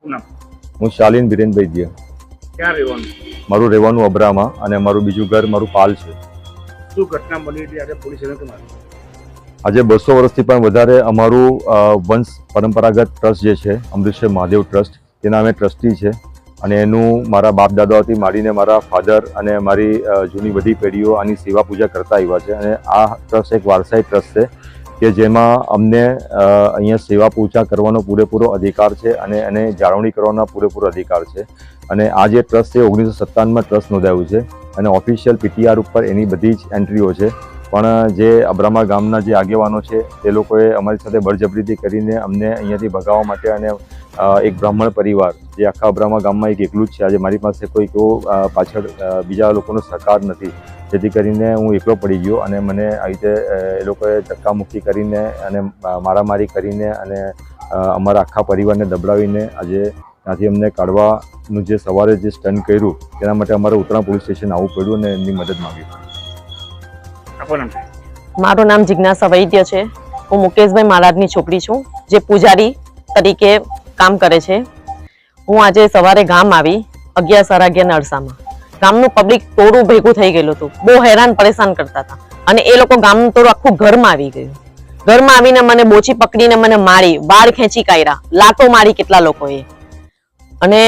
શું નામ? હું શાલીન બિરેનભાઈ દિયા. ક્યાં રહેવાનું? મારું રહેવાનું અબ્રામાં અને મારું બીજું ઘર મારું પાલ છે. શું ઘટના બની હતી આજે પોલીસ એને કેમ આવી? આજે 200 વર્ષથી પણ વધારે અમારું વંશ પરંપરાગત ટ્રસ્ટ જે છે અમૃતસર મહાદેવ ટ્રસ્ટ, તેના અમે ટ્રસ્ટી છે અને એનું મારા બાપ દાદાઓથી માંડીને મારા ફાધર અને મારી જૂની બધી પેઢીઓ આની સેવા પૂજા કરતા આવ્યા છે અને આ ટ્રસ્ટ એક વારસાઈ ટ્રસ્ટ છે કે જેમાં અમને અહીંયા સેવા પૂજા કરવાનો પૂરેપૂરો અધિકાર છે અને એને જાળવણી કરવાનો પૂરેપૂરો અધિકાર છે. અને આ જે ટ્રસ્ટ છે 1957માં ટ્રસ્ટ નોંધાયું છે અને ઓફિશિયલ PTR ઉપર એની બધી જ એન્ટ્રીઓ છે. પણ જે અબ્રામા ગામના જે આગેવાનો છે તે લોકોએ અમારી સાથે બળજબરીથી કરીને અમને અહીંયાથી ભગાવવા માટે અને એક બ્રાહ્મણ પરિવાર જે આખા અબ્રામા ગામમાં એકલું જ છે. આજે મારી પાસે કોઈ એવો પાછળ બીજા લોકોનો સહકાર નથી, જેથી કરીને હું એકલો પડી ગયો અને મને આવી રીતે એ લોકોએ ધક્કામુક્કી કરીને અને મારામારી કરીને અને અમારા આખા પરિવારને દબડાવીને આજે ત્યાંથી અમને કાઢવાનું જે સવારે જે સ્ટન્ટ કર્યું તેના માટે અમારે ઉત્તરા પોલીસ સ્ટેશન આવવું પડ્યું અને એમની મદદ માંગી. મારું નામ જિજ્ઞાસા વૈદ્ય છે. હું મુકેશભાઈ મહારાજની છોકરી છું, જે પૂજારી તરીકે કામ કરે છે. હું આજે સવારે ગામ આવી 11:11 અરસામાં. ગામનું પબ્લિક ટોળું ભેગું થઈ ગયેલું હતું, બહુ હેરાન પરેશાન કરતા હતા અને એ લોકો ગામનું ટોળું આખું ઘરમાં આવી ગયું. ઘરમાં આવીને મને બોચી પકડીને મને મારી, વાળ ખેંચી કાઢ્યા, લાતો મારી કેટલા લોકોએ. અને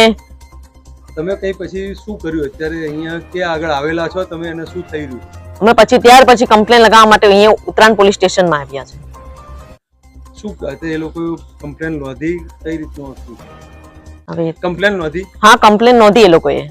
તમે કઈ પછી શું કર્યું? અત્યારે અહીંયા કે આગળ આવેલા છો તમે અને શું થઈ રહ્યું? અમે ત્યાર પછી કમ્પ્લેન લગાવવા માટે અહીંયા ઉત્તરાયણ પોલીસ સ્ટેશનમાં આવ્યા છે. શું એ લોકો કમ્પ્લેન નોંધી? કઈ રીતનું હતું? હવે કમ્પ્લેન નોંધી? હા, કમ્પ્લેન નોંધી એ લોકોએ.